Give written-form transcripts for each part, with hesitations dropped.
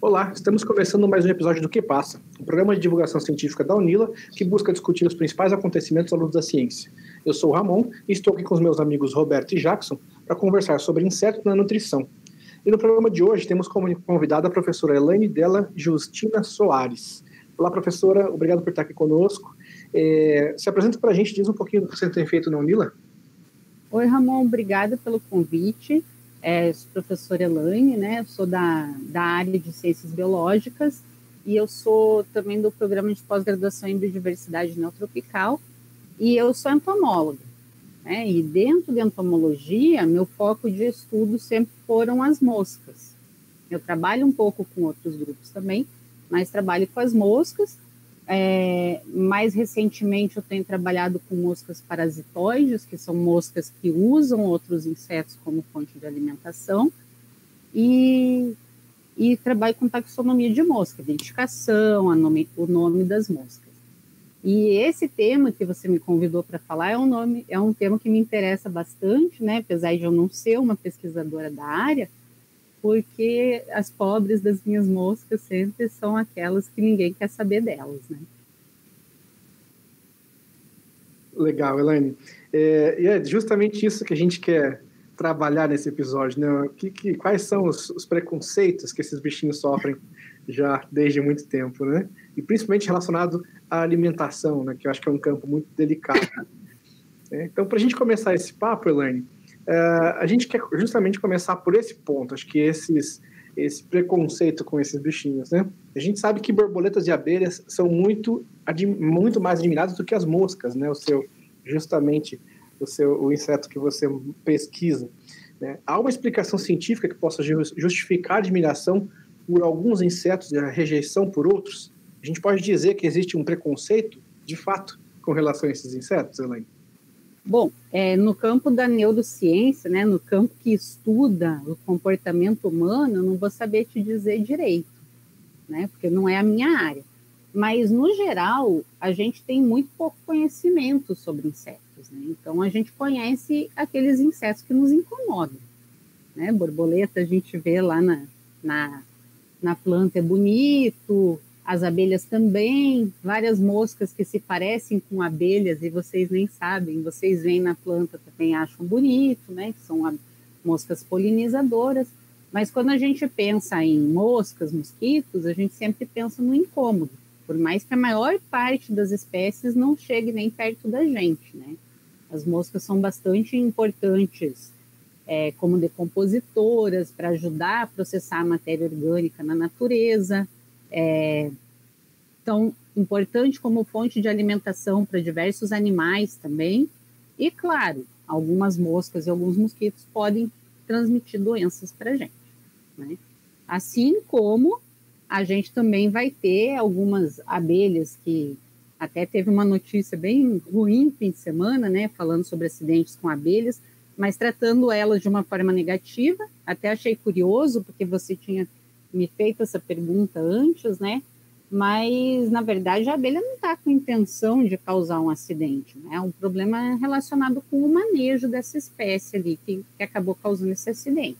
Olá, estamos começando mais um episódio do Que Passa, um programa de divulgação científica da UNILA que busca discutir os principais acontecimentos à luz da ciência. Eu sou o Ramon e estou aqui com os meus amigos Roberto e Jackson para conversar sobre insetos na nutrição. E no programa de hoje temos como convidada a professora Elaine Della Justina Soares. Olá, professora, obrigado por estar aqui conosco. Se apresenta para a gente, diz um pouquinho do que você tem feito na UNILA. Oi, Ramon, obrigada pelo convite. Sou professora Elaine, né? Eu sou da área de ciências biológicas e eu sou também do programa de pós-graduação em biodiversidade neotropical e eu sou entomóloga, né? E dentro da entomologia, meu foco de estudo sempre foram as moscas. Eu trabalho um pouco com outros grupos também, mas trabalho com as moscas. Mais recentemente eu tenho trabalhado com moscas parasitoides, que são moscas que usam outros insetos como fonte de alimentação, e trabalho com taxonomia de mosca, identificação, o nome das moscas. E esse tema que você me convidou para falar é um tema que me interessa bastante, né? Apesar de eu não ser uma pesquisadora da área, porque as pobres das minhas moscas sempre são aquelas que ninguém quer saber delas, né? Legal, Elaine. E é justamente isso que a gente quer trabalhar nesse episódio, né? Quais são os preconceitos que esses bichinhos sofrem já desde muito tempo, né? E principalmente relacionado à alimentação, né? Que eu acho que é um campo muito delicado. Então, para a gente começar esse papo, Elaine, a gente quer justamente começar por esse ponto, acho que esse preconceito com esses bichinhos, né? A gente sabe que borboletas e abelhas são muito mais admiradas do que as moscas, né? O inseto que você pesquisa, né? Há uma explicação científica que possa justificar a admiração por alguns insetos e a rejeição por outros? A gente pode dizer que existe um preconceito, de fato, com relação a esses insetos, Elaine? Bom, no campo da neurociência, né, no campo que estuda o comportamento humano, eu não vou saber te dizer direito, né, porque não é a minha área. Mas, no geral, a gente tem muito pouco conhecimento sobre insetos, né? Então, a gente conhece aqueles insetos que nos incomodam, né? Borboleta a gente vê lá na planta, é bonito. As abelhas também, várias moscas que se parecem com abelhas e vocês nem sabem, vocês veem na planta também acham bonito, né? Que são moscas polinizadoras. Mas quando a gente pensa em moscas, mosquitos, a gente sempre pensa no incômodo, por mais que a maior parte das espécies não chegue nem perto da gente, né? As moscas são bastante importantes como decompositoras para ajudar a processar a matéria orgânica na natureza. Tão importante como fonte de alimentação para diversos animais também. E, claro, algumas moscas e alguns mosquitos podem transmitir doenças para a gente, né? Assim como a gente também vai ter algumas abelhas que até teve uma notícia bem ruim no fim de semana, né, falando sobre acidentes com abelhas, mas tratando elas de uma forma negativa. Até achei curioso, porque você tinha me feito essa pergunta antes, né? Mas, na verdade, a abelha não está com intenção de causar um acidente, né? É um problema relacionado com o manejo dessa espécie ali, que acabou causando esse acidente.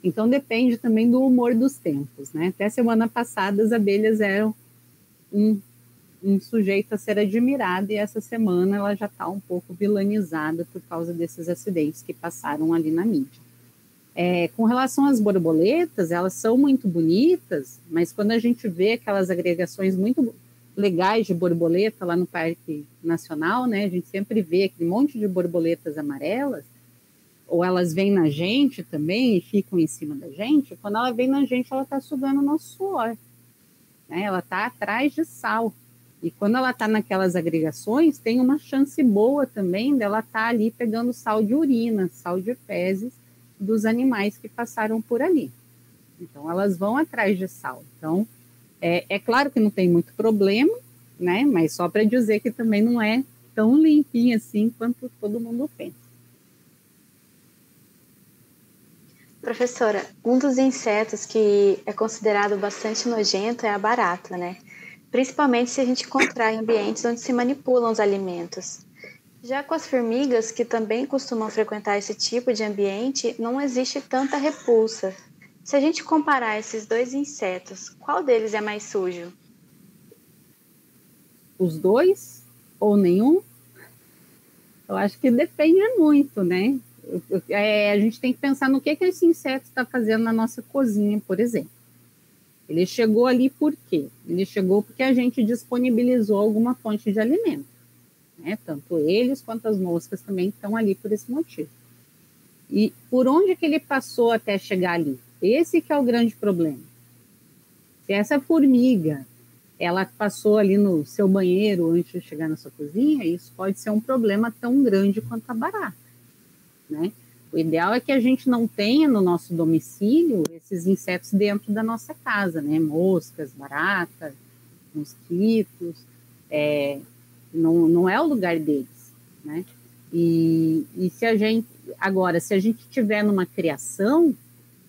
Então, depende também do humor dos tempos, né? Até semana passada, as abelhas eram um sujeito a ser admirado, e essa semana ela já está um pouco vilanizada por causa desses acidentes que passaram ali na mídia. Com relação às borboletas, elas são muito bonitas, mas quando a gente vê aquelas agregações muito legais de borboleta lá no Parque Nacional, né, a gente sempre vê aquele monte de borboletas amarelas, ou elas vêm na gente também e ficam em cima da gente. Quando ela vem na gente, ela está sugando o nosso suor, né, ela está atrás de sal. E quando ela está naquelas agregações, tem uma chance boa também dela estar ali pegando sal de urina, sal de fezes dos animais que passaram por ali. Então, elas vão atrás de sal. Então, é claro que não tem muito problema, né? Mas só para dizer que também não é tão limpinho assim quanto todo mundo pensa. Professora, um dos insetos que é considerado bastante nojento é a barata, né? Principalmente se a gente encontrar em ambientes onde se manipulam os alimentos. Já com as formigas, que também costumam frequentar esse tipo de ambiente, não existe tanta repulsa. Se a gente comparar esses dois insetos, qual deles é mais sujo? Os dois ou nenhum? Eu acho que depende muito, né? A gente tem que pensar no que esse inseto está fazendo na nossa cozinha, por exemplo. Ele chegou ali por quê? Ele chegou porque a gente disponibilizou alguma fonte de alimento, né? Tanto eles quanto as moscas também estão ali por esse motivo. E por onde que ele passou até chegar ali? Esse que é o grande problema. Se essa formiga, ela passou ali no seu banheiro antes de chegar na sua cozinha, isso pode ser um problema tão grande quanto a barata, né? O ideal é que a gente não tenha no nosso domicílio esses insetos dentro da nossa casa, né? Moscas, baratas, mosquitos, não é o lugar deles, né? E se a gente tiver numa criação,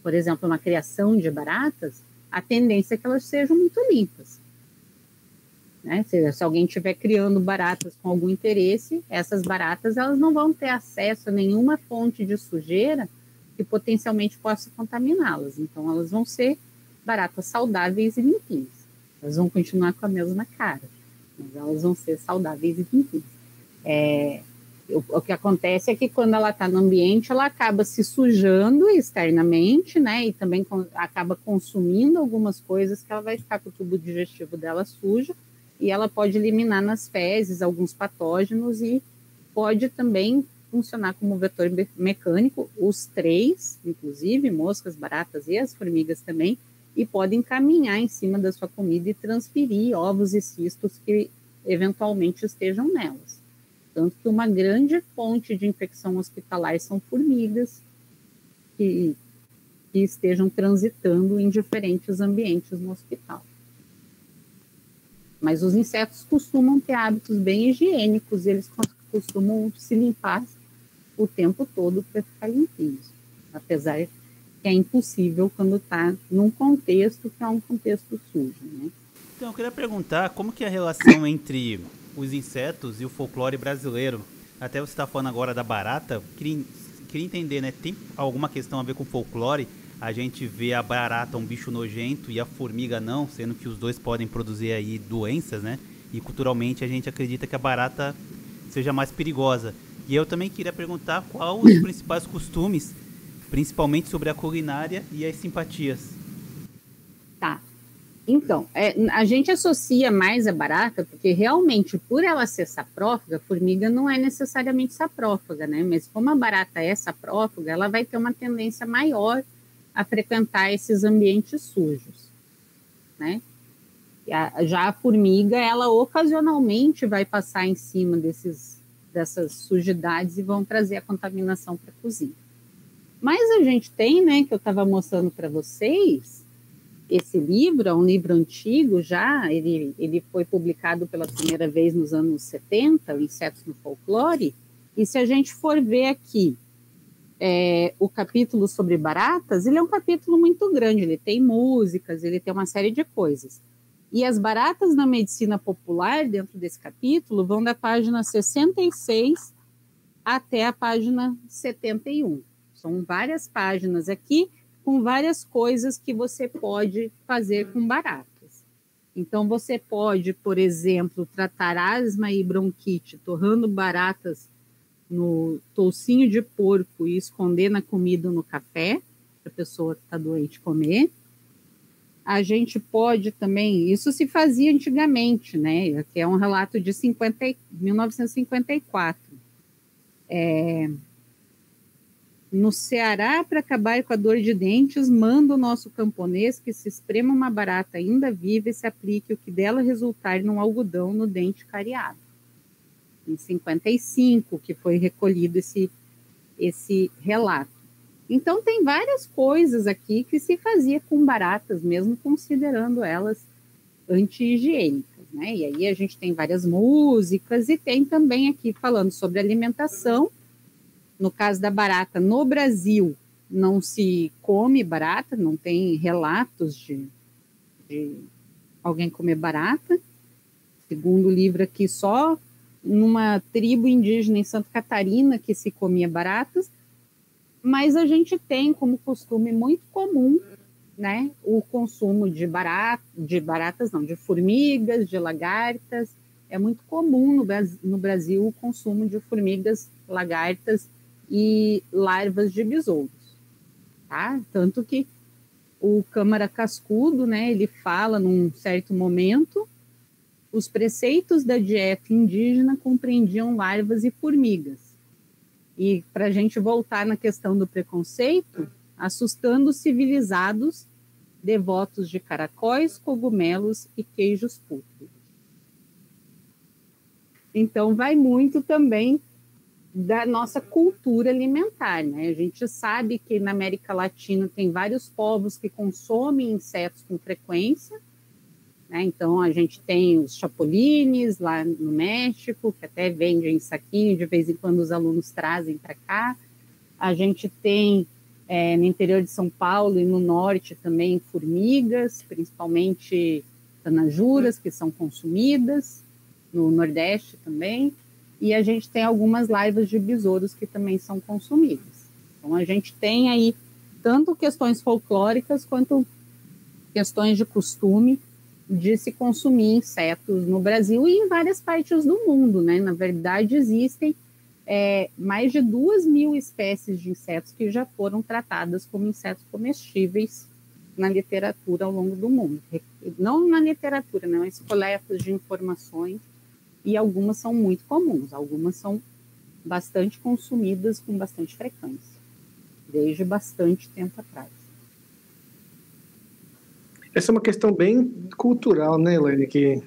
por exemplo, uma criação de baratas, a tendência é que elas sejam muito limpas, né? Se alguém estiver criando baratas com algum interesse, essas baratas elas não vão ter acesso a nenhuma fonte de sujeira que potencialmente possa contaminá-las. Então, elas vão ser baratas saudáveis e limpinhas. Elas vão continuar com a mesma cara, mas elas vão ser saudáveis e limpinhas. O que acontece é que quando ela está no ambiente, ela acaba se sujando externamente, né? E também acaba consumindo algumas coisas que ela vai ficar com o tubo digestivo dela sujo, e ela pode eliminar nas fezes alguns patógenos e pode também funcionar como vetor mecânico, os três, inclusive, moscas, baratas e as formigas também, e podem caminhar em cima da sua comida e transferir ovos e cistos que eventualmente estejam nelas. Tanto que uma grande fonte de infecção hospitalar são formigas que estejam transitando em diferentes ambientes no hospital. Mas os insetos costumam ter hábitos bem higiênicos, eles costumam se limpar o tempo todo para ficar limpinhos, apesar que é impossível quando está num contexto que é um contexto sujo, né? Então, eu queria perguntar como que é a relação entre os insetos e o folclore brasileiro. Até você está falando agora da barata, queria entender, né? Tem alguma questão a ver com folclore? A gente vê a barata um bicho nojento e a formiga não, sendo que os dois podem produzir aí doenças, né? E culturalmente a gente acredita que a barata seja mais perigosa. E eu também queria perguntar qual os principais costumes, principalmente sobre a culinária e as simpatias. Tá. Então, a gente associa mais a barata, porque realmente, por ela ser saprófaga, a formiga não é necessariamente saprófaga, né? Mas como a barata é saprófaga, ela vai ter uma tendência maior a frequentar esses ambientes sujos, né? Já a formiga, ela ocasionalmente vai passar em cima dessas sujidades e vão trazer a contaminação para a cozinha. Mas a gente tem, né, que eu estava mostrando para vocês, esse livro, é um livro antigo já, ele foi publicado pela primeira vez nos anos 70, Insetos no Folclore, e se a gente for ver aqui, o capítulo sobre baratas, ele é um capítulo muito grande, ele tem músicas, ele tem uma série de coisas. E as baratas na medicina popular, dentro desse capítulo, vão da página 66 até a página 71. São várias páginas aqui, com várias coisas que você pode fazer com baratas. Então, você pode, por exemplo, tratar asma e bronquite, torrando baratas no toucinho de porco e esconder na comida ou no café, para a pessoa que está doente comer. A gente pode também, isso se fazia antigamente, né? Aqui é um relato de 1954. No Ceará, para acabar com a dor de dentes, manda o nosso camponês que se esprema uma barata ainda viva e se aplique o que dela resultar num algodão no dente cariado. Em 55, que foi recolhido esse relato. Então, tem várias coisas aqui que se fazia com baratas, mesmo considerando elas anti-higiênicas, né? E aí a gente tem várias músicas e tem também aqui falando sobre alimentação. No caso da barata, no Brasil, não se come barata, não tem relatos de alguém comer barata. Segundo o livro aqui, só numa tribo indígena em Santa Catarina que se comia baratas, mas a gente tem como costume muito comum né, o consumo de baratas não, de formigas, de lagartas. É muito comum no Brasil o consumo de formigas, lagartas e larvas de besouros, tá? Tanto que o Câmara Cascudo, né, ele fala num certo momento, os preceitos da dieta indígena compreendiam larvas e formigas. E para a gente voltar na questão do preconceito, assustando os civilizados devotos de caracóis, cogumelos e queijos pútridos. Então, vai muito também da nossa cultura alimentar, né? A gente sabe que na América Latina tem vários povos que consomem insetos com frequência, né? Então, a gente tem os chapulines lá no México, que até vendem em saquinho, de vez em quando os alunos trazem para cá. A gente tem no interior de São Paulo e no norte também formigas, principalmente tanajuras, que são consumidas, no Nordeste também, e a gente tem algumas larvas de besouros que também são consumidas. Então, a gente tem aí tanto questões folclóricas quanto questões de costume de se consumir insetos no Brasil e em várias partes do mundo, né? Na verdade, existem mais de 2.000 espécies de insetos que já foram tratadas como insetos comestíveis na literatura ao longo do mundo. Não na literatura, né, mas coletas de informações, e algumas são muito comuns, algumas são bastante consumidas com bastante frequência, desde bastante tempo atrás. Essa é uma questão bem cultural, né, Elaine? Que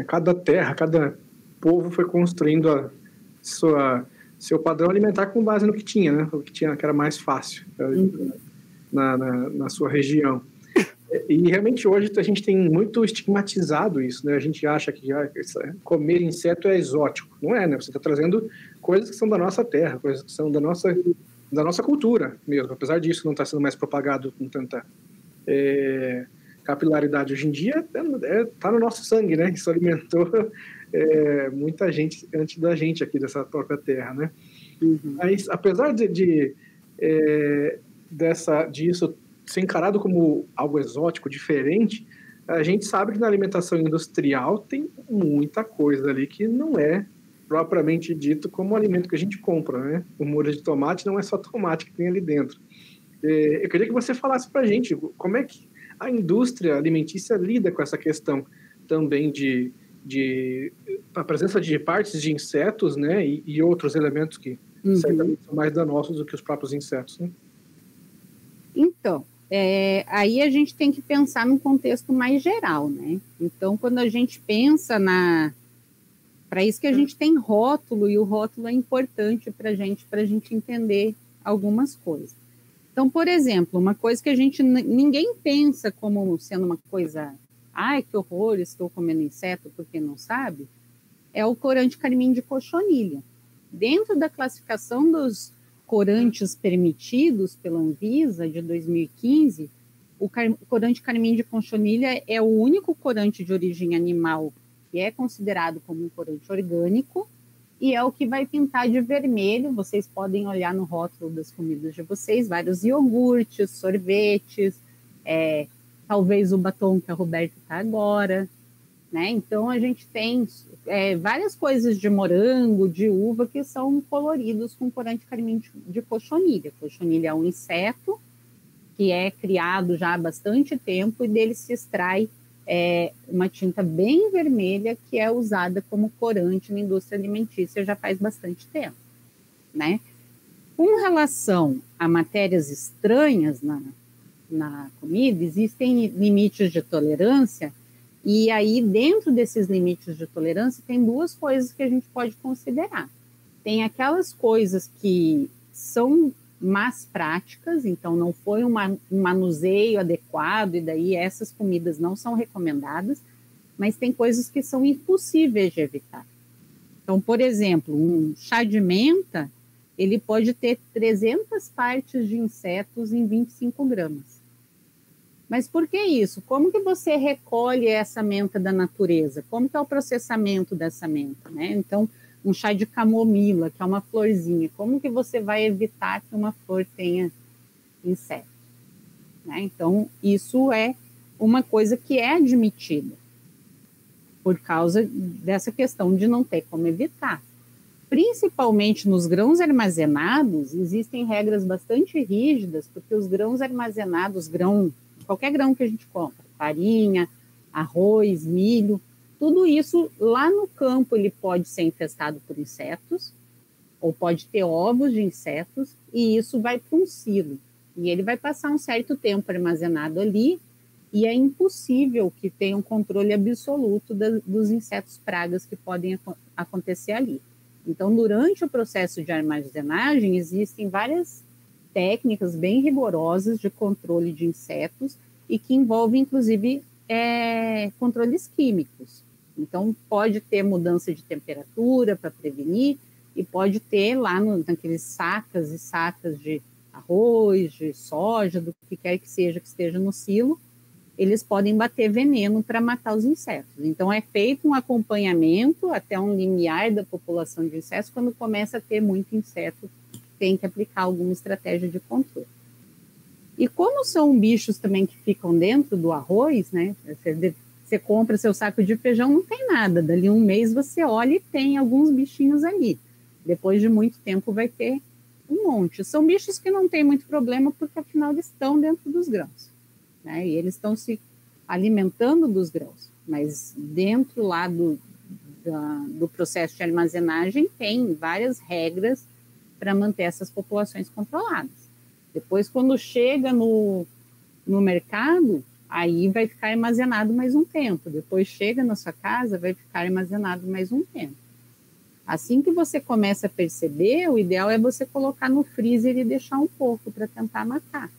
cada terra, cada povo foi construindo seu padrão alimentar com base no que tinha, né? O que tinha, que era mais fácil na sua região. E realmente hoje a gente tem muito estigmatizado isso, né? A gente acha que comer inseto é exótico. Não é, né? Você está trazendo coisas que são da nossa terra, coisas que são da nossa cultura mesmo. Apesar disso não estar sendo mais propagado com tanta capilaridade hoje em dia, está no nosso sangue, né? Isso alimentou muita gente antes da gente aqui dessa própria terra, né? Uhum. Mas apesar disso ser encarado como algo exótico, diferente, a gente sabe que na alimentação industrial tem muita coisa ali que não é propriamente dito como o alimento que a gente compra, né? O molho de tomate não é só tomate que tem ali dentro. Eu queria que você falasse para a gente como é que a indústria alimentícia lida com essa questão também a presença de partes de insetos, né, e outros elementos que certamente são mais danosos do que os próprios insetos, né? Então, aí a gente tem que pensar num contexto mais geral, né? Então, quando a gente pensa para isso que a gente tem rótulo, e o rótulo é importante para a gente entender algumas coisas. Então, por exemplo, uma coisa que ninguém pensa como sendo uma coisa, ai, que horror, estou comendo inseto porque não sabe, é o corante carmim de cochonilha. Dentro da classificação dos corantes permitidos pela Anvisa de 2015, o corante carmim de cochonilha é o único corante de origem animal que é considerado como um corante orgânico e é o que vai pintar de vermelho. Vocês podem olhar no rótulo das comidas de vocês, vários iogurtes, sorvetes, talvez o batom que a Roberta está agora, né? Então, a gente tem várias coisas de morango, de uva, que são coloridos com corante carmim de cochonilha. Cochonilha é um inseto que é criado já há bastante tempo e dele se extrai uma tinta bem vermelha que é usada como corante na indústria alimentícia já faz bastante tempo, né? Com relação a matérias estranhas na comida, existem limites de tolerância. E aí, dentro desses limites de tolerância, tem duas coisas que a gente pode considerar. Tem aquelas coisas que são más práticas, então não foi um manuseio adequado, e daí essas comidas não são recomendadas, mas tem coisas que são impossíveis de evitar. Então, por exemplo, um chá de menta, ele pode ter 300 partes de insetos em 25 gramas. Mas por que isso? Como que você recolhe essa menta da natureza? Como que é o processamento dessa menta, né? Então, um chá de camomila, que é uma florzinha, como que você vai evitar que uma flor tenha inseto? né? Então, isso é uma coisa que é admitida por causa dessa questão de não ter como evitar. Principalmente nos grãos armazenados, existem regras bastante rígidas, porque os grãos armazenados, qualquer grão que a gente compra, farinha, arroz, milho, tudo isso lá no campo ele pode ser infestado por insetos, ou pode ter ovos de insetos, e isso vai para um silo. E ele vai passar um certo tempo armazenado ali, e é impossível que tenha um controle absoluto dos insetos pragas que podem acontecer ali. Então, durante o processo de armazenagem, existem várias técnicas bem rigorosas de controle de insetos e que envolvem, inclusive, controles químicos. Então, pode ter mudança de temperatura para prevenir e pode ter lá naqueles sacas e sacas de arroz, de soja, do que quer que seja que esteja no silo, eles podem bater veneno para matar os insetos. Então, é feito um acompanhamento até um limiar da população de insetos. Quando começa a ter muito inseto, tem que aplicar alguma estratégia de controle. E como são bichos também que ficam dentro do arroz, né? Você compra seu saco de feijão, não tem nada. Dali um mês você olha e tem alguns bichinhos ali. Depois de muito tempo vai ter um monte. São bichos que não tem muito problema, porque afinal eles estão dentro dos grãos, né? E eles estão se alimentando dos grãos, mas dentro lá do processo de armazenagem tem várias regras para manter essas populações controladas. Depois, quando chega no mercado, aí vai ficar armazenado mais um tempo. Depois chega na sua casa, vai ficar armazenado mais um tempo. Assim que você começa a perceber, o ideal é você colocar no freezer e deixar um pouco para tentar matar.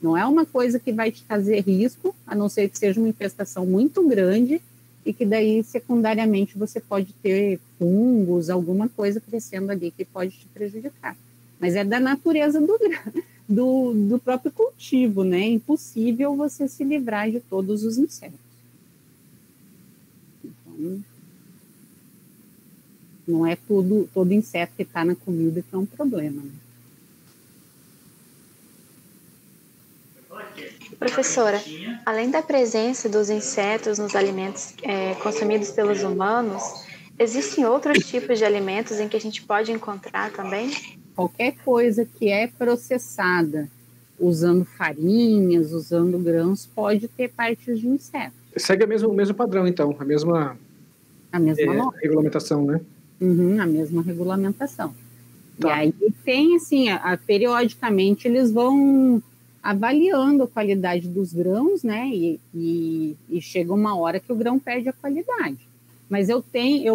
Não é uma coisa que vai te trazer risco, a não ser que seja uma infestação muito grande e que daí, secundariamente, você pode ter fungos, alguma coisa crescendo ali que pode te prejudicar. Mas é da natureza do próprio cultivo, né? É impossível você se livrar de todos os insetos. Então, não é todo inseto que está na comida que é um problema, né? Professora, além da presença dos insetos nos alimentos consumidos pelos humanos, existem outros tipos de alimentos em que a gente pode encontrar também? Qualquer coisa que é processada usando farinhas, usando grãos, pode ter partes de inseto. Segue o mesmo padrão, então, a mesma regulamentação, né? Uhum, a mesma regulamentação. Tá. E aí tem, assim, periodicamente eles vão avaliando a qualidade dos grãos, né? E chega uma hora que o grão perde a qualidade. Mas eu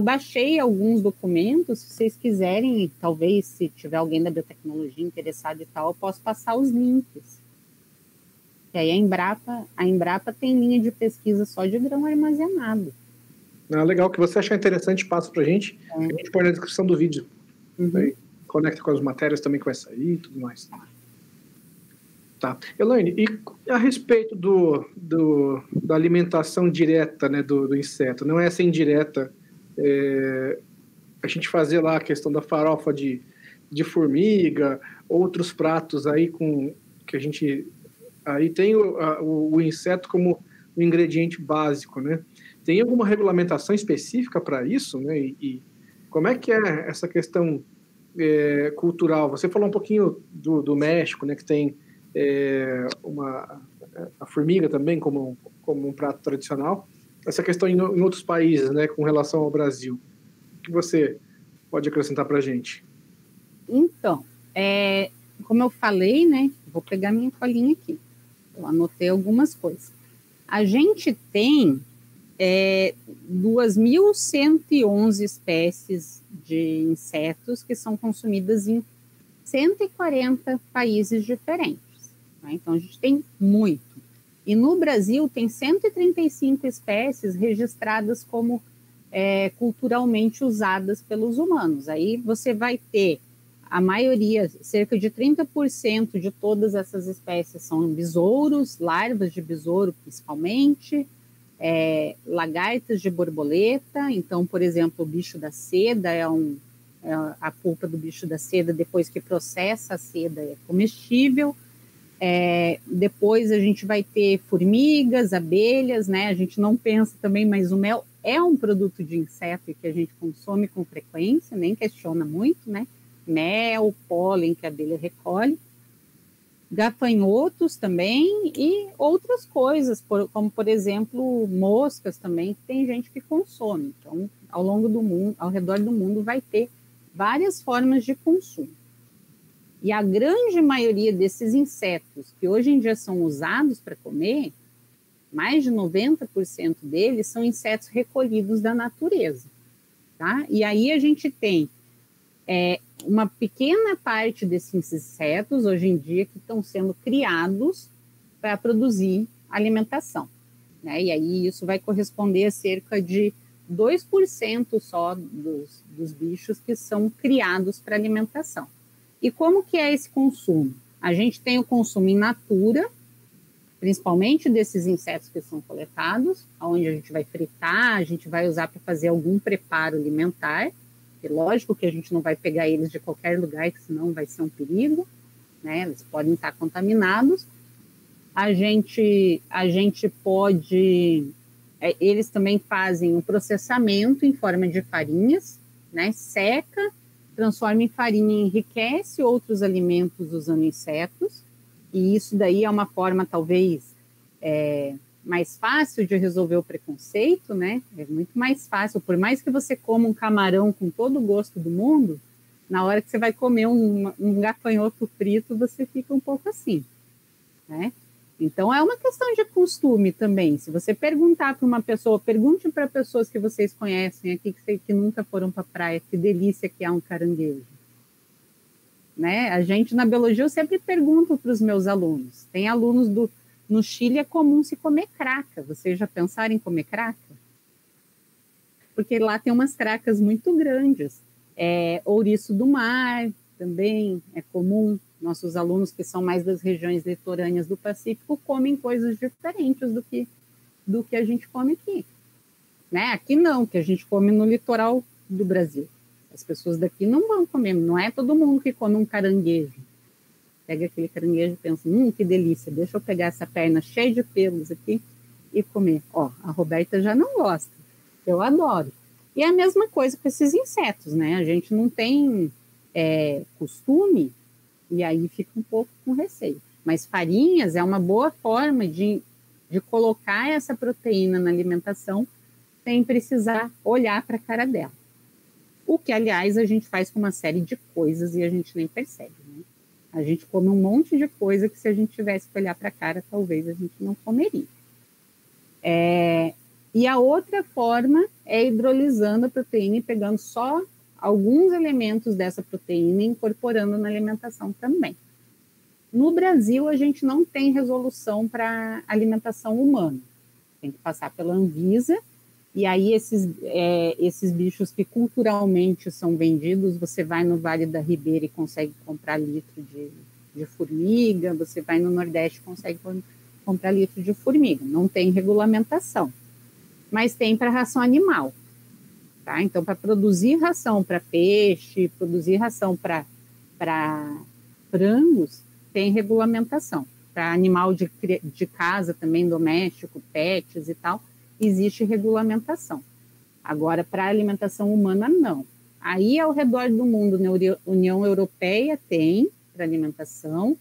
baixei alguns documentos, se vocês quiserem, talvez, se tiver alguém da biotecnologia interessado e tal, eu posso passar os links. E aí a Embrapa tem linha de pesquisa só de grão armazenado. Legal, que você achar interessante, passa pra gente. A gente põe na descrição do vídeo. Uhum. Aí, conecta com as matérias também que vai sair e tudo mais. Tá. Elaine, e a respeito da alimentação direta, né, do inseto, não é essa indireta, a gente fazer lá a questão da farofa de formiga, outros pratos aí que a gente aí tem o inseto como um ingrediente básico, né? Tem alguma regulamentação específica para isso, né? E como é que é essa questão cultural? Você falou um pouquinho do México, né, que tem a formiga também como um prato tradicional. Essa questão em outros países, né, com relação ao Brasil, o que você pode acrescentar para a gente? Então, como eu falei, né, vou pegar minha colinha aqui, eu anotei algumas coisas. A gente tem 2.111 espécies de insetos que são consumidas em 140 países diferentes. Então, a gente tem muito. E no Brasil, tem 135 espécies registradas como culturalmente usadas pelos humanos. Aí você vai ter a maioria, cerca de 30% de todas essas espécies são besouros, larvas de besouro principalmente, lagartas de borboleta. Então, por exemplo, o bicho da seda a polpa do bicho da seda, depois que processa a seda, é comestível. Depois a gente vai ter formigas, abelhas, né? A gente não pensa também, mas o mel é um produto de inseto que a gente consome com frequência, nem questiona muito, né? Mel, pólen que a abelha recolhe, gafanhotos também e outras coisas, como por exemplo moscas também, que tem gente que consome. Então, ao longo do mundo, ao redor do mundo, vai ter várias formas de consumo. E a grande maioria desses insetos que hoje em dia são usados para comer, mais de 90% deles são insetos recolhidos da natureza, tá? E aí a gente tem uma pequena parte desses insetos, hoje em dia, que estão sendo criados para produzir alimentação, né? E aí isso vai corresponder a cerca de 2% só dos bichos que são criados para alimentação. E como que é esse consumo? A gente tem o consumo in natura, principalmente desses insetos que são coletados, onde a gente vai fritar, a gente vai usar para fazer algum preparo alimentar. É lógico que a gente não vai pegar eles de qualquer lugar, que senão vai ser um perigo, né? Eles podem estar contaminados. A gente pode... eles também fazem o processamento em forma de farinhas, né? Seca, transforma em farinha e enriquece outros alimentos usando insetos, e isso daí é uma forma talvez mais fácil de resolver o preconceito, né? É muito mais fácil, por mais que você coma um camarão com todo o gosto do mundo, na hora que você vai comer um gafanhoto frito, você fica um pouco assim, né? Então, é uma questão de costume também. Se você perguntar para uma pessoa, pergunte para pessoas que vocês conhecem aqui, que nunca foram para a praia, que delícia que é um caranguejo. Né? A gente, na biologia, eu sempre pergunto para os meus alunos. Tem alunos no Chile, é comum se comer craca. Vocês já pensaram em comer craca? Porque lá tem umas cracas muito grandes. Ouriço do mar também é comum. Nossos alunos que são mais das regiões litorâneas do Pacífico comem coisas diferentes do que a gente come aqui. Né? Aqui não, que a gente come no litoral do Brasil. As pessoas daqui não vão comer, não é todo mundo que come um caranguejo. Pega aquele caranguejo e pensa, que delícia, deixa eu pegar essa perna cheia de pelos aqui e comer. Ó, a Roberta já não gosta, eu adoro. E é a mesma coisa com esses insetos, né? A gente não tem costume, e aí fica um pouco com receio. Mas farinhas é uma boa forma de colocar essa proteína na alimentação sem precisar olhar para a cara dela. O que, aliás, a gente faz com uma série de coisas e a gente nem percebe, né? A gente come um monte de coisa que se a gente tivesse que olhar para a cara, talvez a gente não comeria. E a outra forma é hidrolisando a proteína e pegando só alguns elementos dessa proteína e incorporando na alimentação também. No Brasil, a gente não tem resolução para alimentação humana. Tem que passar pela Anvisa, e aí esses bichos que culturalmente são vendidos, você vai no Vale da Ribeira e consegue comprar litro de formiga, você vai no Nordeste e consegue comprar litro de formiga. Não tem regulamentação, mas tem para ração animal. Tá? Então, para produzir ração para peixe, produzir ração para frangos, tem regulamentação. Para animal de casa também, doméstico, pets e tal, existe regulamentação. Agora, para alimentação humana, não. Aí, ao redor do mundo, na União Europeia tem para alimentação.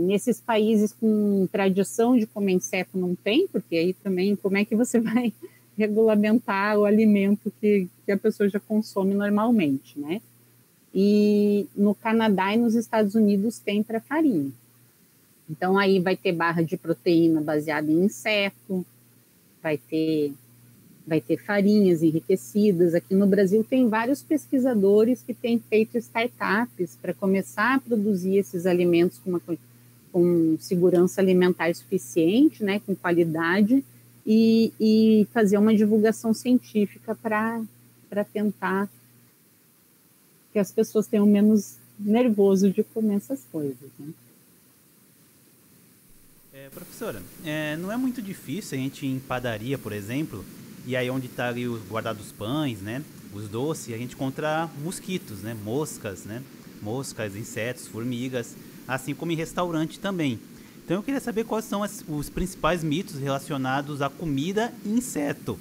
Nesses países com tradição de comer inseto não tem, porque aí também, como é que você vai regulamentar o alimento que a pessoa já consome normalmente, né? E no Canadá e nos Estados Unidos tem para farinha. Então, aí vai ter barra de proteína baseada em inseto, vai ter farinhas enriquecidas. Aqui no Brasil tem vários pesquisadores que têm feito startups para começar a produzir esses alimentos com segurança alimentar suficiente, né, com qualidade, e fazer uma divulgação científica para tentar que as pessoas tenham menos nervoso de comer essas coisas, né? Professora, não é muito difícil a gente ir em padaria, por exemplo, e aí onde está ali os guardados pães, né, os doces, a gente encontra mosquitos, né, moscas, insetos, formigas. assim como em restaurante também. Então eu queria saber quais são os principais mitos relacionados à comida e inseto.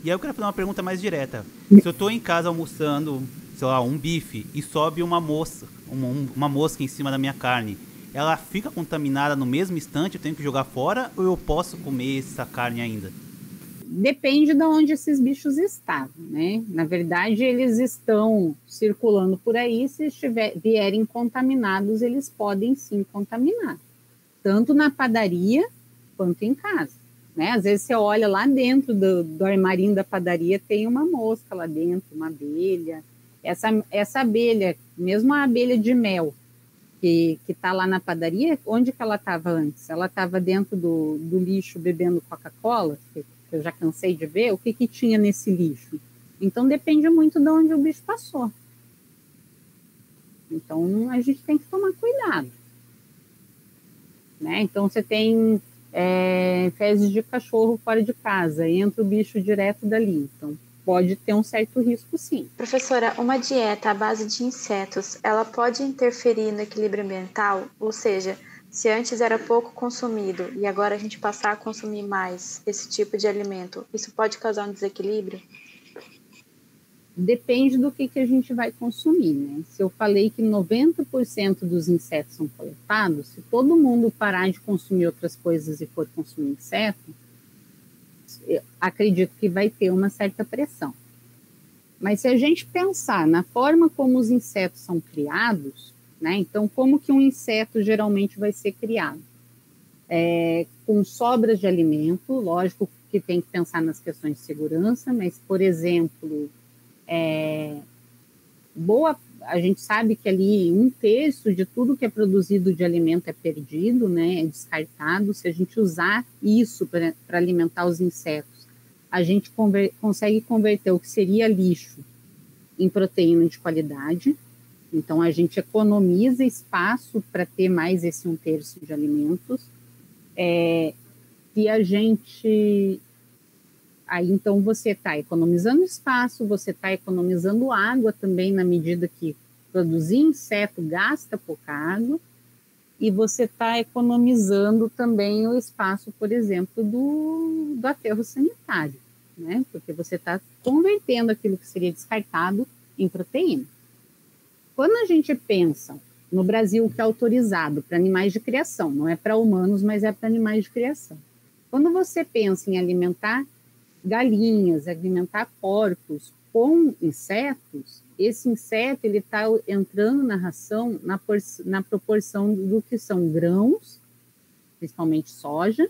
E aí eu quero fazer uma pergunta mais direta. Se eu estou em casa almoçando, sei lá, um bife e sobe uma mosca em cima da minha carne, ela fica contaminada no mesmo instante, eu tenho que jogar fora ou eu posso comer essa carne ainda? Depende de onde esses bichos estavam, né? Na verdade, eles estão circulando por aí, se vierem contaminados, eles podem sim contaminar. Tanto na padaria quanto em casa, né? Às vezes você olha lá dentro do armarinho da padaria, tem uma mosca lá dentro, uma abelha. Essa abelha, mesmo a abelha de mel, que está lá na padaria, onde que ela estava antes? Ela estava dentro do lixo bebendo Coca-Cola, que eu já cansei de ver, o que tinha nesse lixo. Então, depende muito de onde o bicho passou. Então, a gente tem que tomar cuidado. Né? Então, você tem fezes de cachorro fora de casa, entra o bicho direto dali. Então, pode ter um certo risco, sim. Professora, uma dieta à base de insetos, ela pode interferir no equilíbrio ambiental? Ou seja, se antes era pouco consumido e agora a gente passar a consumir mais esse tipo de alimento, isso pode causar um desequilíbrio? Depende do que a gente vai consumir, né? Se eu falei que 90% dos insetos são coletados, se todo mundo parar de consumir outras coisas e for consumir inseto, eu acredito que vai ter uma certa pressão. Mas se a gente pensar na forma como os insetos são criados, né? Então, como que um inseto geralmente vai ser criado? Com sobras de alimento, lógico que tem que pensar nas questões de segurança, mas, por exemplo, a gente sabe que ali 1/3 de tudo que é produzido de alimento é perdido, né? É descartado. Se a gente usar isso para alimentar os insetos, a gente consegue converter o que seria lixo em proteína de qualidade. Então, a gente economiza espaço para ter mais esse 1/3 de alimentos. E a gente... Aí, então, você está economizando espaço, você está economizando água também, na medida que produzir inseto gasta pouca água, e você está economizando também o espaço, por exemplo, do aterro sanitário, né? Porque você está convertendo aquilo que seria descartado em proteína. Quando a gente pensa no Brasil, que é autorizado para animais de criação, não é para humanos, mas é para animais de criação. Quando você pensa em alimentar galinhas, alimentar porcos com insetos, esse inseto ele está entrando na ração na proporção do que são grãos, principalmente soja,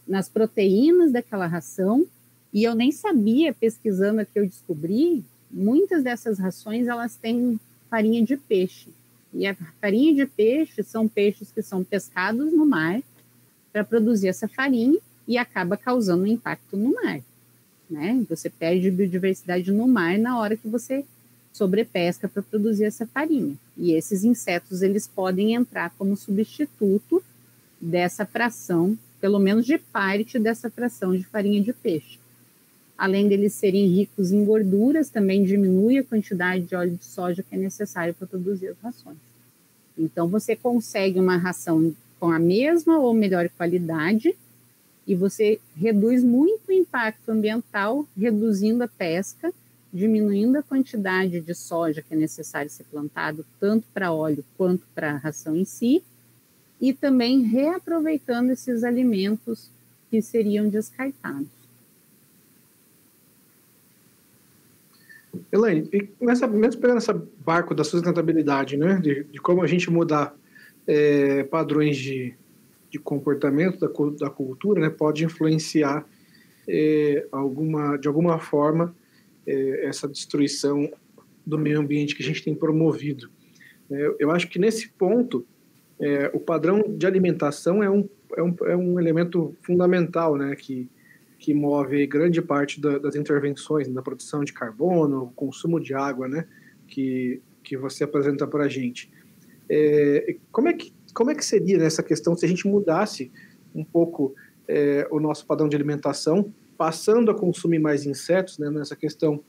nas proteínas daquela ração, e eu nem sabia, pesquisando aqui, eu descobri, muitas dessas rações elas têm farinha de peixe, e a farinha de peixe são peixes que são pescados no mar para produzir essa farinha, e acaba causando um impacto no mar, né? Você perde biodiversidade no mar na hora que você sobrepesca para produzir essa farinha. E esses insetos, eles podem entrar como substituto dessa fração, pelo menos de parte dessa fração de farinha de peixe. Além deles serem ricos em gorduras, também diminui a quantidade de óleo de soja que é necessário para produzir as rações. Então, você consegue uma ração com a mesma ou melhor qualidade, e você reduz muito o impacto ambiental, reduzindo a pesca, diminuindo a quantidade de soja que é necessário ser plantado, tanto para óleo quanto para a ração em si, e também reaproveitando esses alimentos que seriam descartados. Elaine, e mesmo pegando essa barco da sustentabilidade, né, de como a gente mudar padrões de comportamento da cultura, né, pode influenciar de alguma forma essa destruição do meio ambiente que a gente tem promovido. Eu acho que nesse ponto o padrão de alimentação é um elemento fundamental, né, que move grande parte das intervenções da produção de carbono, o consumo de água, né, que você apresenta para a gente. Como é que seria nessa questão se a gente mudasse um pouco o nosso padrão de alimentação, passando a consumir mais insetos, né, nessa questão?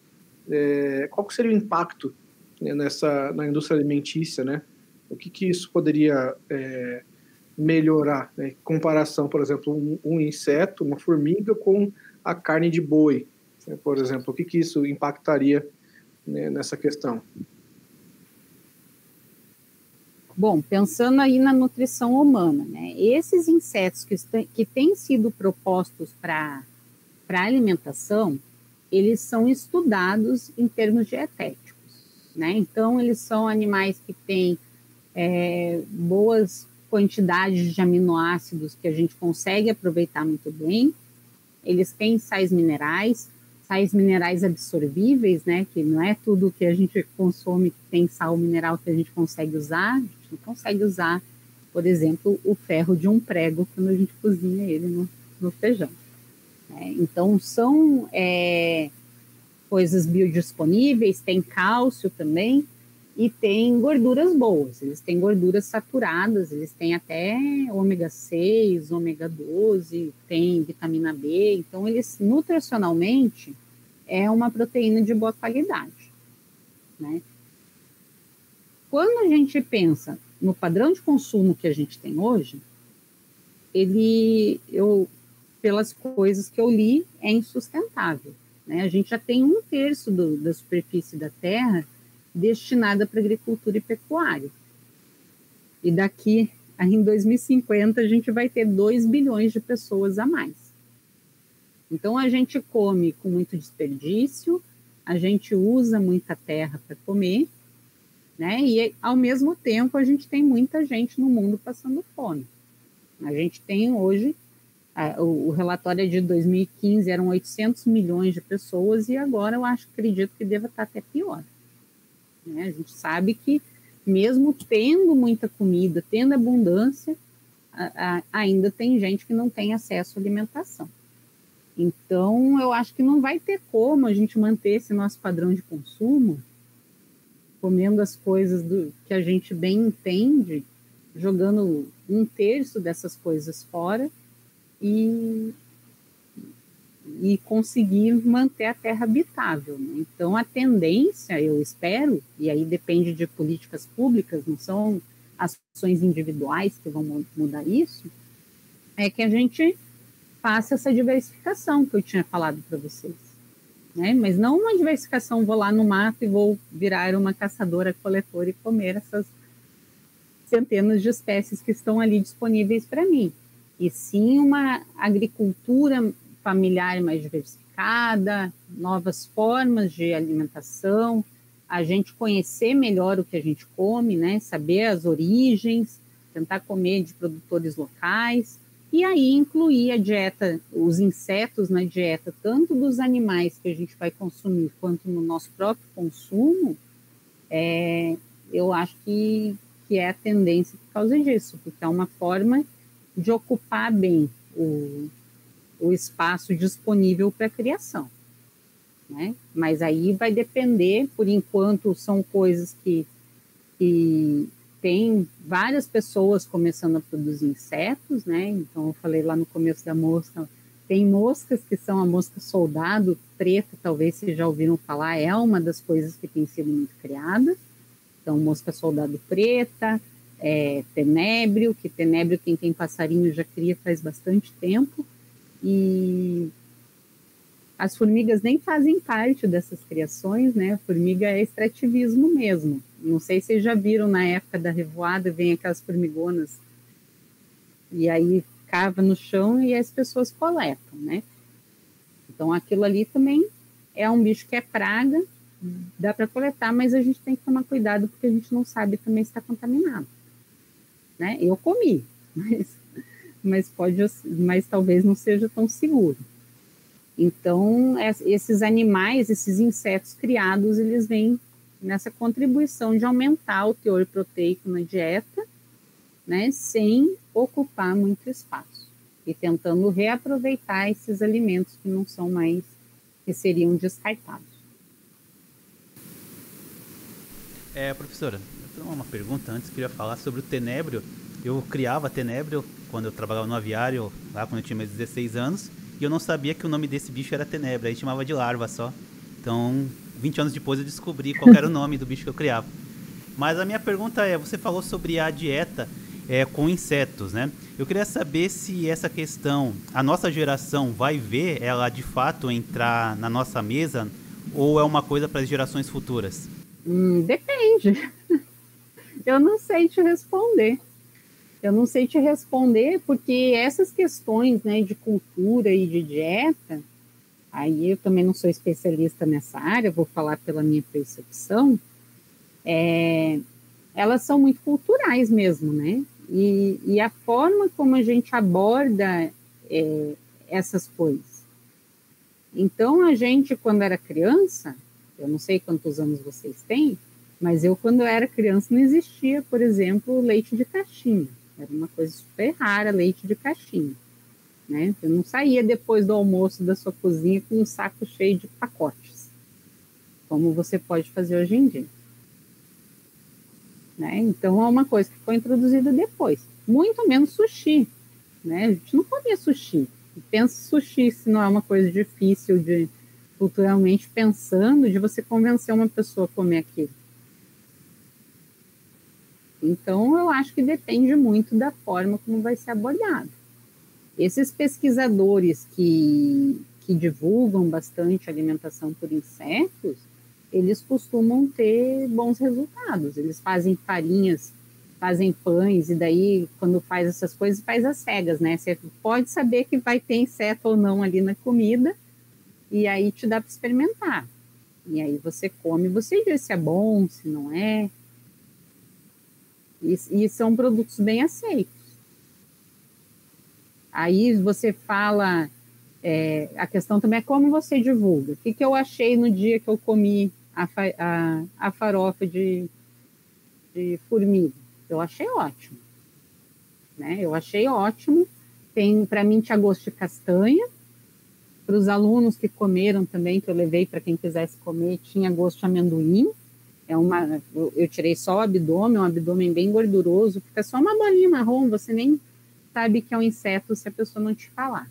Qual que seria o impacto, né, na indústria alimentícia, né, O que isso poderia melhorar, né? Em comparação, por exemplo, um inseto, uma formiga com a carne de boi, né? Por exemplo, o que isso impactaria, né, nessa questão? Bom, pensando aí na nutrição humana, né? Esses insetos que têm sido propostos para alimentação, eles são estudados em termos dietéticos, né? Então, eles são animais que têm boas quantidades de aminoácidos que a gente consegue aproveitar muito bem. Eles têm sais minerais absorvíveis, né? Que não é tudo que a gente consome que tem sal mineral que a gente consegue usar. A gente não consegue usar, por exemplo, o ferro de um prego quando a gente cozinha ele no feijão. Então, são coisas biodisponíveis, tem cálcio também, e tem gorduras boas. Eles têm gorduras saturadas, eles têm até ômega 6, ômega 12, tem vitamina B. Então, eles, nutricionalmente, é uma proteína de boa qualidade, né? Quando a gente pensa no padrão de consumo que a gente tem hoje, pelas coisas que eu li, é insustentável, né? A gente já tem 1/3 da superfície da Terra destinada para agricultura e pecuária. E daqui, em 2050, a gente vai ter 2 bilhões de pessoas a mais. Então, a gente come com muito desperdício, a gente usa muita terra para comer, né? E, ao mesmo tempo, a gente tem muita gente no mundo passando fome. A gente tem hoje, o relatório é de 2015, eram 800 milhões de pessoas, e agora eu acredito que deva estar até pior. A gente sabe que, mesmo tendo muita comida, tendo abundância, ainda tem gente que não tem acesso à alimentação. Então, eu acho que não vai ter como a gente manter esse nosso padrão de consumo, comendo as coisas que a gente bem entende, jogando 1/3 dessas coisas fora e conseguir manter a terra habitável, né? Então, a tendência, eu espero, e aí depende de políticas públicas, não são ações individuais que vão mudar isso, é que a gente faça essa diversificação que eu tinha falado para vocês, né? Mas não uma diversificação, vou lá no mato e vou virar uma caçadora-coletora e comer essas centenas de espécies que estão ali disponíveis para mim, e sim uma agricultura familiar mais diversificada, novas formas de alimentação, a gente conhecer melhor o que a gente come, né? Saber as origens, tentar comer de produtores locais, e aí incluir a dieta, os insetos na dieta, tanto dos animais que a gente vai consumir, quanto no nosso próprio consumo, eu acho que é a tendência por causa disso, porque é uma forma de ocupar bem o espaço disponível para a criação, né? Mas aí vai depender, por enquanto, são coisas que tem várias pessoas começando a produzir insetos, né? Então, eu falei lá no começo da mosca, tem moscas que são a mosca soldado preta, talvez vocês já ouviram falar, é uma das coisas que tem sido muito criada. Então, mosca soldado preta, tenébrio, que tenébrio quem tem passarinho já cria faz bastante tempo, e as formigas nem fazem parte dessas criações, né? A formiga é extrativismo mesmo. Não sei se vocês já viram na época da revoada, vem aquelas formigonas e aí cava no chão e as pessoas coletam, né? Então aquilo ali também é um bicho que é praga, dá para coletar, mas a gente tem que tomar cuidado porque a gente não sabe também se está contaminado, né? Eu comi, mas talvez não seja tão seguro. Então, esses animais, esses insetos criados, eles vêm nessa contribuição de aumentar o teor proteico na dieta, né, sem ocupar muito espaço e tentando reaproveitar esses alimentos que não são mais, que seriam descartados. Professora, eu tenho uma pergunta antes, queria falar sobre o tenébrio. Eu criava tenébrio quando eu trabalhava no aviário, lá quando eu tinha meus 16 anos, e eu não sabia que o nome desse bicho era tenebra, aí chamava de larva só. Então, 20 anos depois eu descobri qual era o nome do bicho que eu criava. Mas a minha pergunta é, você falou sobre a dieta com insetos, né? Eu queria saber se essa questão, a nossa geração vai ver ela de fato entrar na nossa mesa ou é uma coisa para as gerações futuras? Depende. Eu não sei te responder. Eu não sei te responder porque essas questões, né, de cultura e de dieta, aí eu também não sou especialista nessa área, vou falar pela minha percepção, elas são muito culturais mesmo, né? E a forma como a gente aborda essas coisas. Então, a gente, quando era criança, eu não sei quantos anos vocês têm, mas eu, quando eu era criança, não existia, por exemplo, leite de caixinha. Era uma coisa super rara, leite de caixinha. Né? Você não saía depois do almoço da sua cozinha com um saco cheio de pacotes, como você pode fazer hoje em dia. Né? Então, é uma coisa que foi introduzida depois. Muito menos sushi. Né? A gente não comia sushi. Pensa sushi se não é uma coisa difícil de, culturalmente pensando, de você convencer uma pessoa a comer aquilo. Então, eu acho que depende muito da forma como vai ser abordado. Esses pesquisadores que divulgam bastante alimentação por insetos, eles costumam ter bons resultados. Eles fazem farinhas, fazem pães, e daí, quando faz essas coisas, faz às cegas, né? Você pode saber que vai ter inseto ou não ali na comida, e aí te dá para experimentar. E aí você come, você diz se é bom, se não é. E são produtos bem aceitos. Aí você fala, a questão também é como você divulga. O que eu achei no dia que eu comi a farofa de formiga? Eu achei ótimo. Né? Eu achei ótimo. Para mim tinha gosto de castanha. Para os alunos que comeram também, que eu levei para quem quisesse comer, tinha gosto de amendoim. Eu tirei só o abdômen, um abdômen bem gorduroso, fica só uma bolinha marrom, você nem sabe que é um inseto se a pessoa não te falar.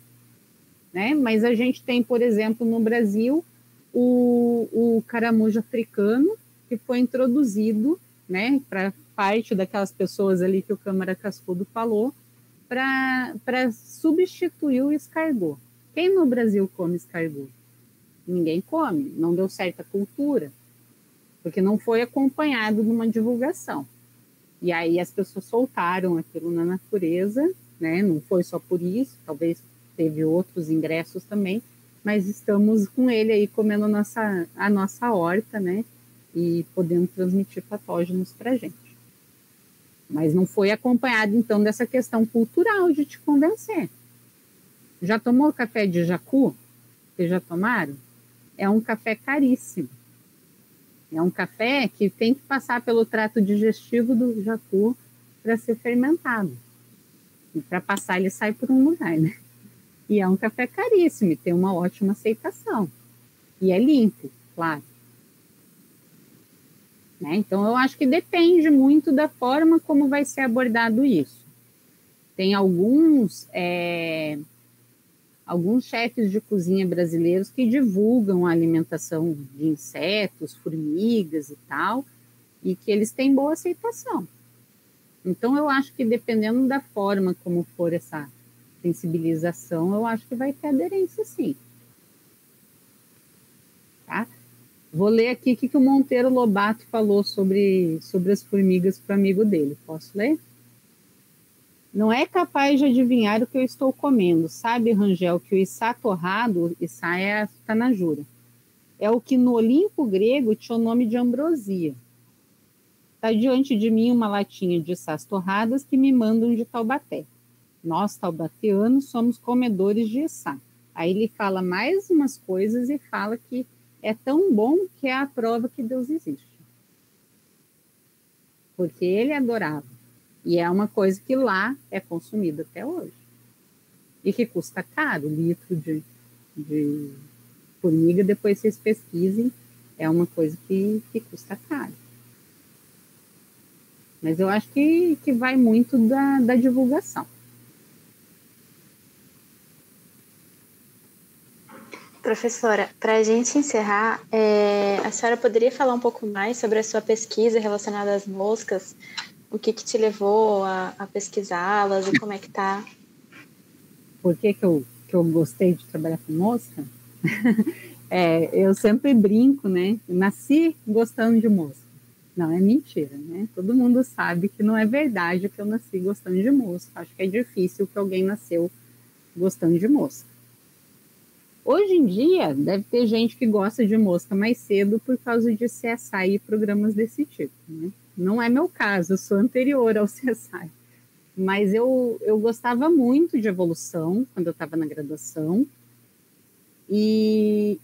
Né? Mas a gente tem, por exemplo, no Brasil, o caramujo africano, que foi introduzido, né, para parte daquelas pessoas ali que o Câmara Cascudo falou, para substituir o escargot. Quem no Brasil come escargot? Ninguém come, não deu certa cultura, porque não foi acompanhado de uma divulgação. E aí as pessoas soltaram aquilo na natureza, né? Não foi só por isso, talvez teve outros ingressos também, mas estamos com ele aí comendo a nossa horta, né? E podendo transmitir patógenos para a gente. Mas não foi acompanhado, então, dessa questão cultural de te convencer. Já tomou café de jacu? Vocês já tomaram? É um café caríssimo. É um café que tem que passar pelo trato digestivo do jacu para ser fermentado. E para passar, ele sai por um lugar, né? E é um café caríssimo, e tem uma ótima aceitação. E é limpo, claro. Né? Então, eu acho que depende muito da forma como vai ser abordado isso. Tem alguns chefes de cozinha brasileiros que divulgam a alimentação de insetos, formigas e tal, e que eles têm boa aceitação. Então, eu acho que dependendo da forma como for essa sensibilização, eu acho que vai ter aderência, sim. Tá? Vou ler aqui o que o Monteiro Lobato falou sobre as formigas para o amigo dele. Posso ler? Não é capaz de adivinhar o que eu estou comendo. Sabe, Rangel, que o içá torrado, içá é a tanajura, é o que no Olimpo grego tinha o nome de ambrosia. Está diante de mim uma latinha de içás torradas que me mandam de Taubaté. Nós, taubateanos, somos comedores de içá. Aí ele fala mais umas coisas e fala que é tão bom que é a prova que Deus existe. Porque ele adorava. E é uma coisa que lá é consumida até hoje. E que custa caro, litro de formiga, depois vocês pesquisem, é uma coisa que custa caro. Mas eu acho que vai muito da divulgação. Professora, para a gente encerrar, a senhora poderia falar um pouco mais sobre a sua pesquisa relacionada às moscas? O que te levou a pesquisá-las e como é que tá? Por que eu gostei de trabalhar com mosca? Eu sempre brinco, né? Eu nasci gostando de mosca. Não, é mentira, né? Todo mundo sabe que não é verdade que eu nasci gostando de mosca. Acho que é difícil que alguém nasceu gostando de mosca. Hoje em dia, deve ter gente que gosta de mosca mais cedo por causa de CSI e programas desse tipo, né? Não é meu caso, eu sou anterior ao CSI. Mas eu gostava muito de evolução quando eu estava na graduação. E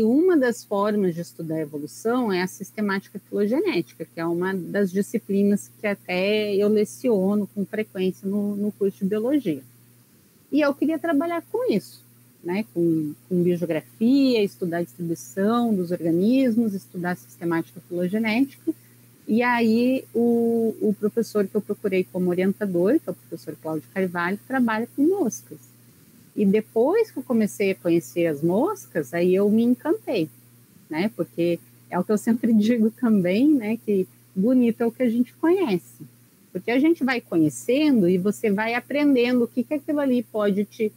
uma das formas de estudar a evolução é a sistemática filogenética, que é uma das disciplinas que até eu leciono com frequência no curso de biologia. E eu queria trabalhar com isso, né? Com biogeografia, estudar a distribuição dos organismos, estudar a sistemática filogenética. E aí o professor que eu procurei como orientador, que é o professor Cláudio Carvalho, trabalha com moscas. E depois que eu comecei a conhecer as moscas, aí eu me encantei, né? Porque é o que eu sempre digo também, né? Que bonito é o que a gente conhece. Porque a gente vai conhecendo e você vai aprendendo o que aquilo ali pode te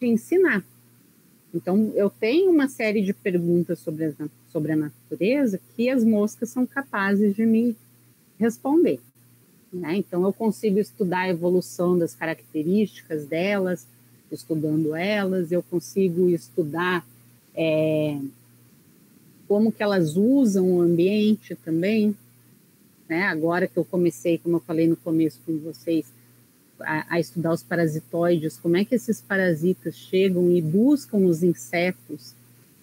ensinar. Então, eu tenho uma série de perguntas sobre a natureza que as moscas são capazes de me responder, né? Então, eu consigo estudar a evolução das características delas, estudando elas, eu consigo estudar como que elas usam o ambiente também, né? Agora que eu comecei, como eu falei no começo com vocês, a estudar os parasitoides, como é que esses parasitas chegam e buscam os insetos,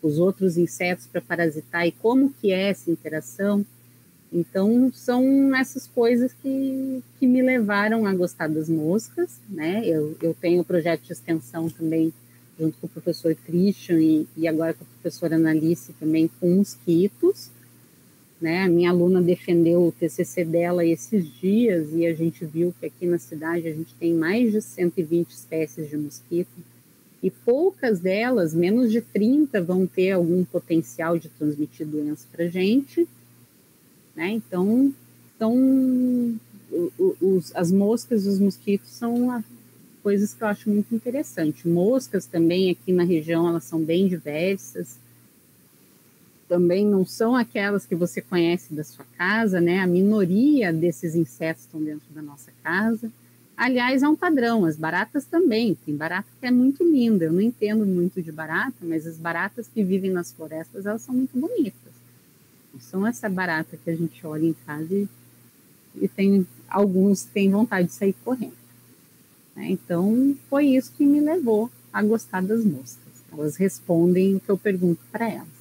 os outros insetos para parasitar e como que é essa interação. Então, são essas coisas que me levaram a gostar das moscas, né? Eu tenho um projeto de extensão também, junto com o professor Christian e agora com a professora Analice também, com mosquitos, né? A minha aluna defendeu o TCC dela esses dias e a gente viu que aqui na cidade a gente tem mais de 120 espécies de mosquito e poucas delas, menos de 30, vão ter algum potencial de transmitir doença para a gente, né? Então, as moscas e os mosquitos são coisas que eu acho muito interessante. Moscas também aqui na região, elas são bem diversas. Também não são aquelas que você conhece da sua casa, né? A minoria desses insetos estão dentro da nossa casa. Aliás, é um padrão, as baratas também. Tem barata que é muito linda. Eu não entendo muito de barata, mas as baratas que vivem nas florestas, elas são muito bonitas. Não são essa barata que a gente olha em casa e tem alguns que têm vontade de sair correndo, né? Então, foi isso que me levou a gostar das moscas. Elas respondem o que eu pergunto para elas.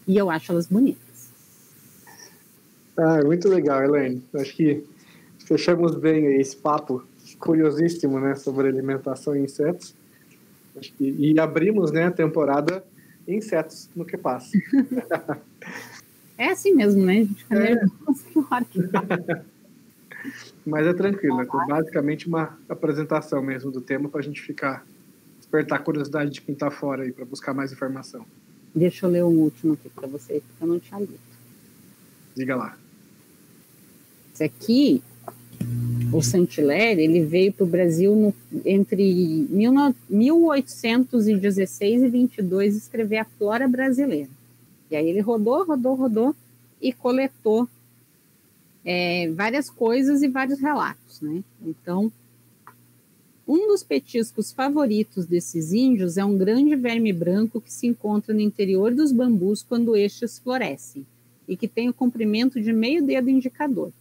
E eu acho elas bonitas. Muito legal, Elaine. Acho que fechamos bem aí esse papo curiosíssimo, né, sobre alimentação e insetos. E abrimos, né, a temporada insetos no que passa. É assim mesmo, né? A gente fica nervoso na hora que fala. Mas é tranquilo, é basicamente uma apresentação mesmo do tema para a gente despertar a curiosidade de quem está fora aí para buscar mais informação. Deixa eu ler um último aqui para vocês, porque eu não tinha lido. Diga lá. Esse aqui, o Saint-Hilaire, ele veio para o Brasil entre 1816 e 22 escrever a flora brasileira. E aí ele rodou e coletou várias coisas e vários relatos, né? Então, um dos petiscos favoritos desses índios é um grande verme branco que se encontra no interior dos bambus quando estes florescem e que tem o comprimento de meio dedo indicador.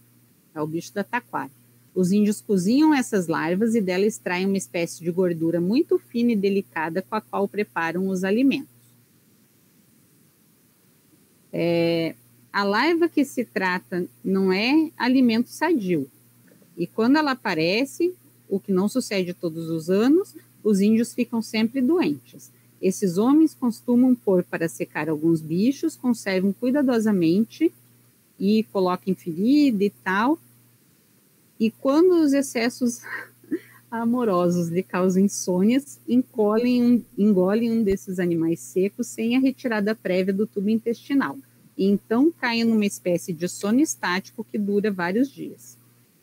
É o bicho da taquara. Os índios cozinham essas larvas e dela extraem uma espécie de gordura muito fina e delicada com a qual preparam os alimentos. A larva que se trata não é alimento sadio. E quando ela aparece, o que não sucede todos os anos, os índios ficam sempre doentes. Esses homens costumam pôr para secar alguns bichos, conservam cuidadosamente e colocam em ferida e tal. E quando os excessos amorosos lhe causam insônias, engolem um desses animais secos sem a retirada prévia do tubo intestinal, e então caem numa espécie de sono estático que dura vários dias.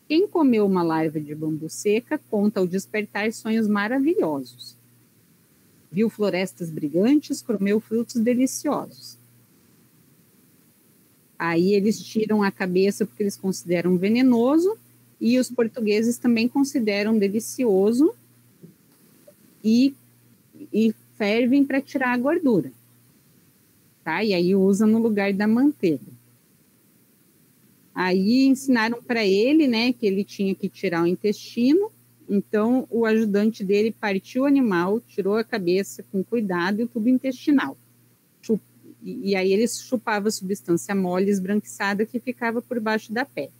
Quem comeu uma larva de bambu seca conta ao despertar sonhos maravilhosos. Viu florestas brilhantes, comeu frutos deliciosos. Aí eles tiram a cabeça porque eles consideram venenoso, e os portugueses também consideram delicioso e fervem para tirar a gordura. Tá? E aí usa no lugar da manteiga. Aí ensinaram para ele, né, que ele tinha que tirar o intestino. Então o ajudante dele partiu o animal, tirou a cabeça com cuidado e o tubo intestinal. E aí ele chupava a substância mole esbranquiçada que ficava por baixo da pele.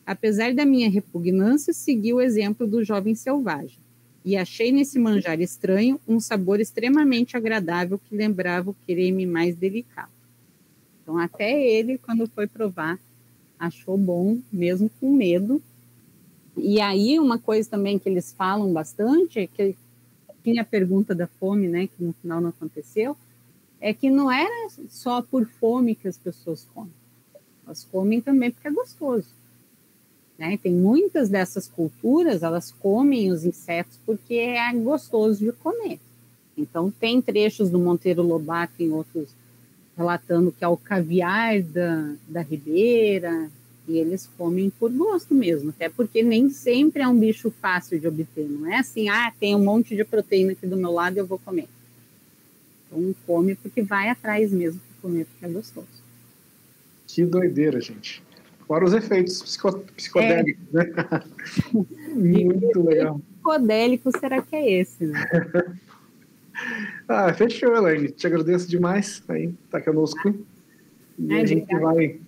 Apesar da minha repugnância, segui o exemplo do jovem selvagem. E achei nesse manjar estranho um sabor extremamente agradável que lembrava o creme mais delicado. Então, até ele, quando foi provar, achou bom, mesmo com medo. E aí, uma coisa também que eles falam bastante, é que tinha a pergunta da fome, né, que no final não aconteceu, é que não era só por fome que as pessoas comem. Elas comem também porque é gostoso. Né? Tem muitas dessas culturas, elas comem os insetos porque é gostoso de comer. Então, tem trechos do Monteiro Lobato e outros relatando que é o caviar da ribeira, e eles comem por gosto mesmo, até porque nem sempre é um bicho fácil de obter, não é assim, tem um monte de proteína aqui do meu lado e eu vou comer. Então, come porque vai atrás mesmo de comer, porque é gostoso. Que doideira, gente. Fora os efeitos psicodélicos, né? Muito legal. Que psicodélico será que é esse, né? Fechou, Elaine. Te agradeço demais aí tá conosco. E a gente vai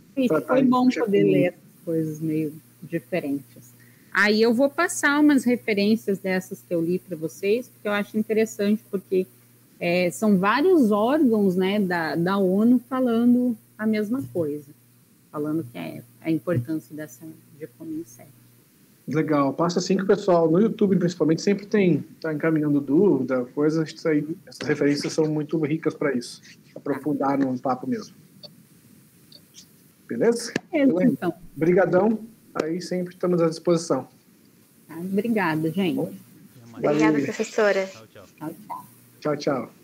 foi bom poder ler essas coisas meio diferentes. Aí eu vou passar umas referências dessas que eu li para vocês, porque eu acho interessante, porque são vários órgãos, né, da ONU falando a mesma coisa, falando que é a importância de comer inseto. Legal, passa assim que o pessoal no YouTube principalmente sempre tá encaminhando dúvida, coisas, isso aí, essas referências são muito ricas para isso, aprofundar no papo mesmo. Beleza? Então. Obrigadão, aí sempre estamos à disposição. Obrigada, gente. Obrigada, professora. Tchau, tchau. Tchau, tchau. Tchau, tchau.